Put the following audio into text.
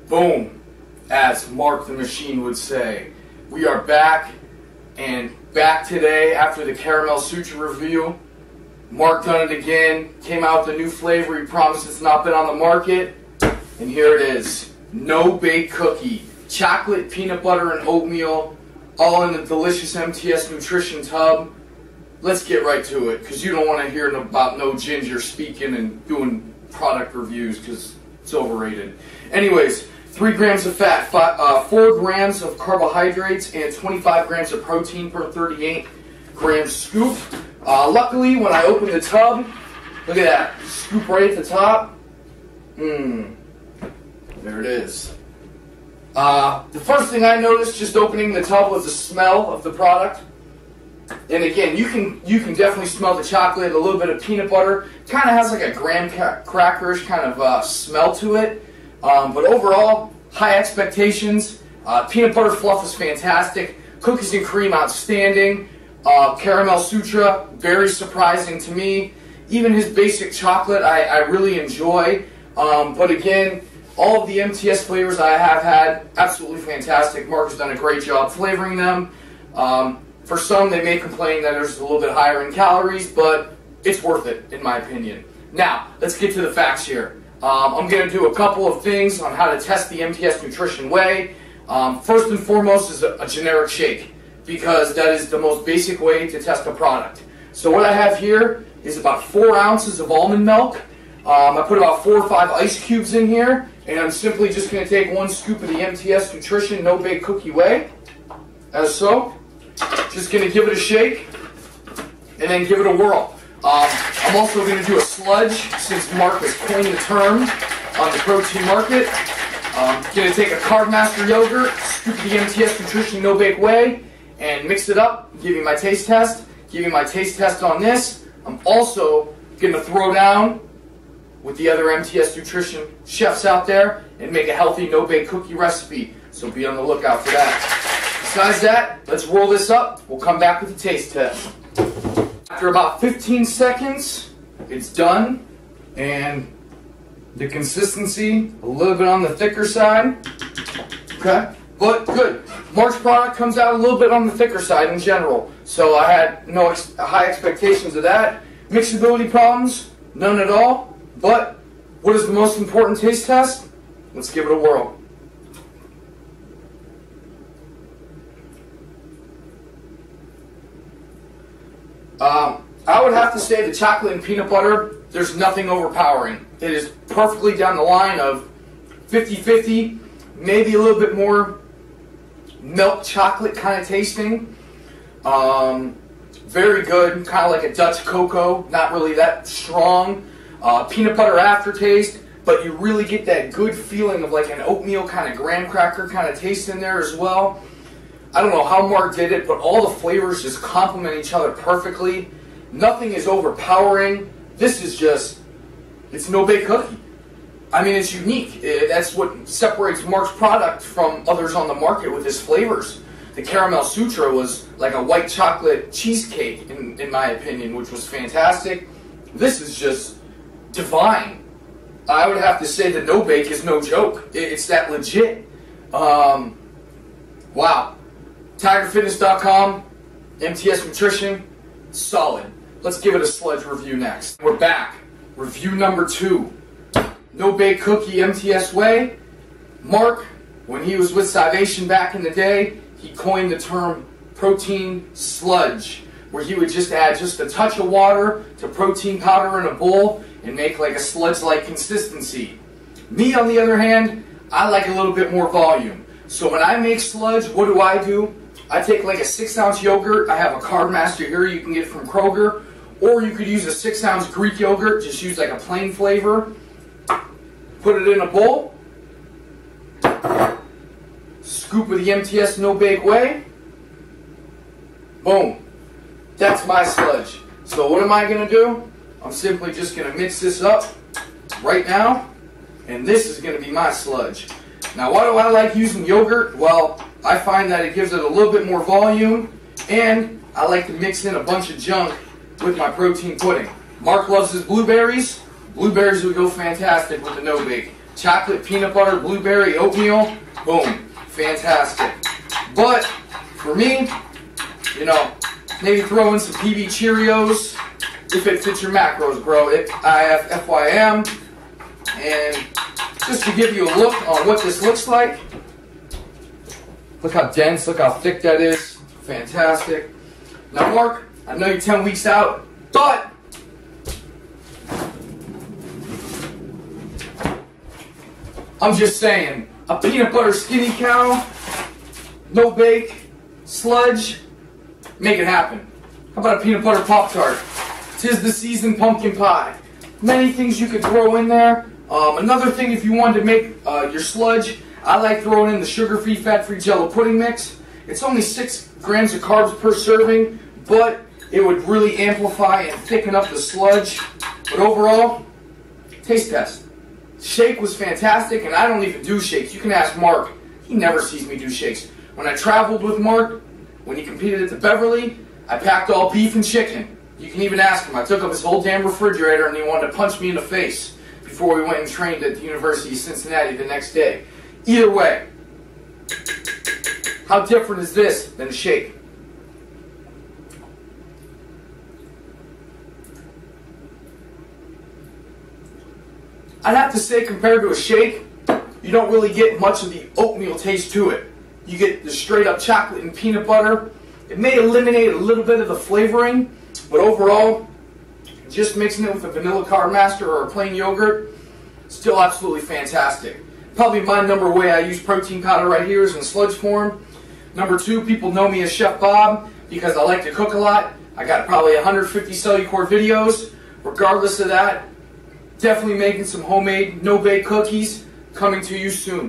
Boom, as Mark the Machine would say. We are back, and back today after the Caramel Sutra review. Mark done it again, came out with a new flavor he promised it's not been on the market, and here it is. No Bake Cookie, chocolate, peanut butter, and oatmeal, all in the delicious MTS nutrition tub. Let's get right to it, because you don't want to hear about no ginger speaking and doing product reviews, because it's overrated. Anyways, 3 grams of fat, 4 grams of carbohydrates, and 25 grams of protein per 38 gram scoop. Luckily, when I opened the tub, look at that, scoop right at the top. There it is. The first thing I noticed just opening the tub was the smell of the product. And again, you can definitely smell the chocolate, a little bit of peanut butter. Kind of has like a graham crackerish kind of smell to it. But overall, high expectations. Peanut butter fluff is fantastic. Cookies and cream, outstanding. Caramel Sutra, very surprising to me. Even his basic chocolate, I really enjoy. But again, all of the MTS flavors I have had, absolutely fantastic. Mark has done a great job flavoring them. For some, they may complain that there's a little bit higher in calories, but it's worth it, in my opinion. Now, let's get to the facts here. I'm going to do a couple of things on how to test the MTS Nutrition Whey. First and foremost is a generic shake, because that is the most basic way to test a product. So what I have here is about 4 ounces of almond milk. I put about 4 or 5 ice cubes in here, and I'm simply just going to take 1 scoop of the MTS Nutrition No Bake Cookie Whey, as so. Just going to give it a shake, and then give it a whirl. I'm also going to do a sludge, since Mark has coined the term on the protein market. I'm going to take a Carb Master yogurt, scoop the MTS Nutrition No Bake Whey, and mix it up, give you my taste test. Give you my taste test on this. I'm also going to throw down with the other MTS Nutrition chefs out there and make a healthy no-bake cookie recipe. So be on the lookout for that. Besides that, let's roll this up. We'll come back with the taste test. After about 15 seconds, it's done. And the consistency, a little bit on the thicker side. Okay, but good. Mark's product comes out a little bit on the thicker side in general. So I had no high expectations of that. Mixability problems, none at all. But what is the most important taste test? Let's give it a whirl. I would have to say the chocolate and peanut butter, there's nothing overpowering. It is perfectly down the line of 50-50, maybe a little bit more milk chocolate kind of tasting. Very good, kind of like a Dutch cocoa, not really that strong. Peanut butter aftertaste, but you really get that good feeling of like an oatmeal kind of graham cracker kind of taste in there as well. I don't know how Mark did it, but all the flavors just complement each other perfectly. Nothing is overpowering. This is just, it's no bake cookie. I mean, it's unique. That's what separates Mark's product from others on the market with his flavors. The Caramel Sutra was like a white chocolate cheesecake, in my opinion, which was fantastic. This is just divine. I would have to say the no bake is no joke. It's that legit. Wow. TigerFitness.com, MTS Nutrition, solid. Let's give it a sludge review next. We're back. Review number 2. No Bake Cookie MTS Whey. Mark, when he was with Scivation back in the day, he coined the term protein sludge, where he would just add just a touch of water to protein powder in a bowl and make like a sludge-like consistency. Me, on the other hand, I like a little bit more volume. So when I make sludge, what do? I take like a 6-ounce yogurt. I have a Carb Master here, you can get it from Kroger. Or you could use a 6-ounce Greek yogurt, just use like a plain flavor. Put it in a bowl. Scoop of the MTS No Bake Whey. Boom. That's my sludge. So what am I going to do? I'm simply just going to mix this up right now. And this is going to be my sludge. Now, why do I like using yogurt? Well, I find that it gives it a little bit more volume, and I like to mix in a bunch of junk with my protein pudding. Mark loves his blueberries. Blueberries would go fantastic with the no bake. chocolate, peanut butter, blueberry, oatmeal, boom, fantastic. But for me, you know, maybe throw in some PB Cheerios if it fits your macros, bro. FYM. And just to give you a look on what this looks like. Look how dense, look how thick that is. Fantastic. Now, Mark, I know you're 10 weeks out, but I'm just saying, a peanut butter skinny cow, no bake, sludge, make it happen. How about a peanut butter Pop-Tart? 'Tis the season pumpkin pie. Many things you could throw in there. Another thing, if you wanted to make your sludge, I like throwing in the sugar-free, fat-free Jello pudding mix. It's only 6 grams of carbs per serving, but it would really amplify and thicken up the sludge. But overall, taste test. Shake was fantastic, and I don't even do shakes. You can ask Mark. He never sees me do shakes. When I traveled with Mark, when he competed at the Beverly, I packed all beef and chicken. You can even ask him. I took up his whole damn refrigerator, and he wanted to punch me in the face before we went and trained at the University of Cincinnati the next day. Either way, how different is this than a shake? I'd have to say, compared to a shake, you don't really get much of the oatmeal taste to it. You get the straight up chocolate and peanut butter. It may eliminate a little bit of the flavoring, but overall, just mixing it with a vanilla Carb Master or a plain yogurt, still absolutely fantastic. Probably my number way I use protein powder right here is in sludge form. Number 2, people know me as Chef Bob because I like to cook a lot. I got probably 150 Cellucor videos. Regardless of that, definitely making some homemade no-bake cookies coming to you soon.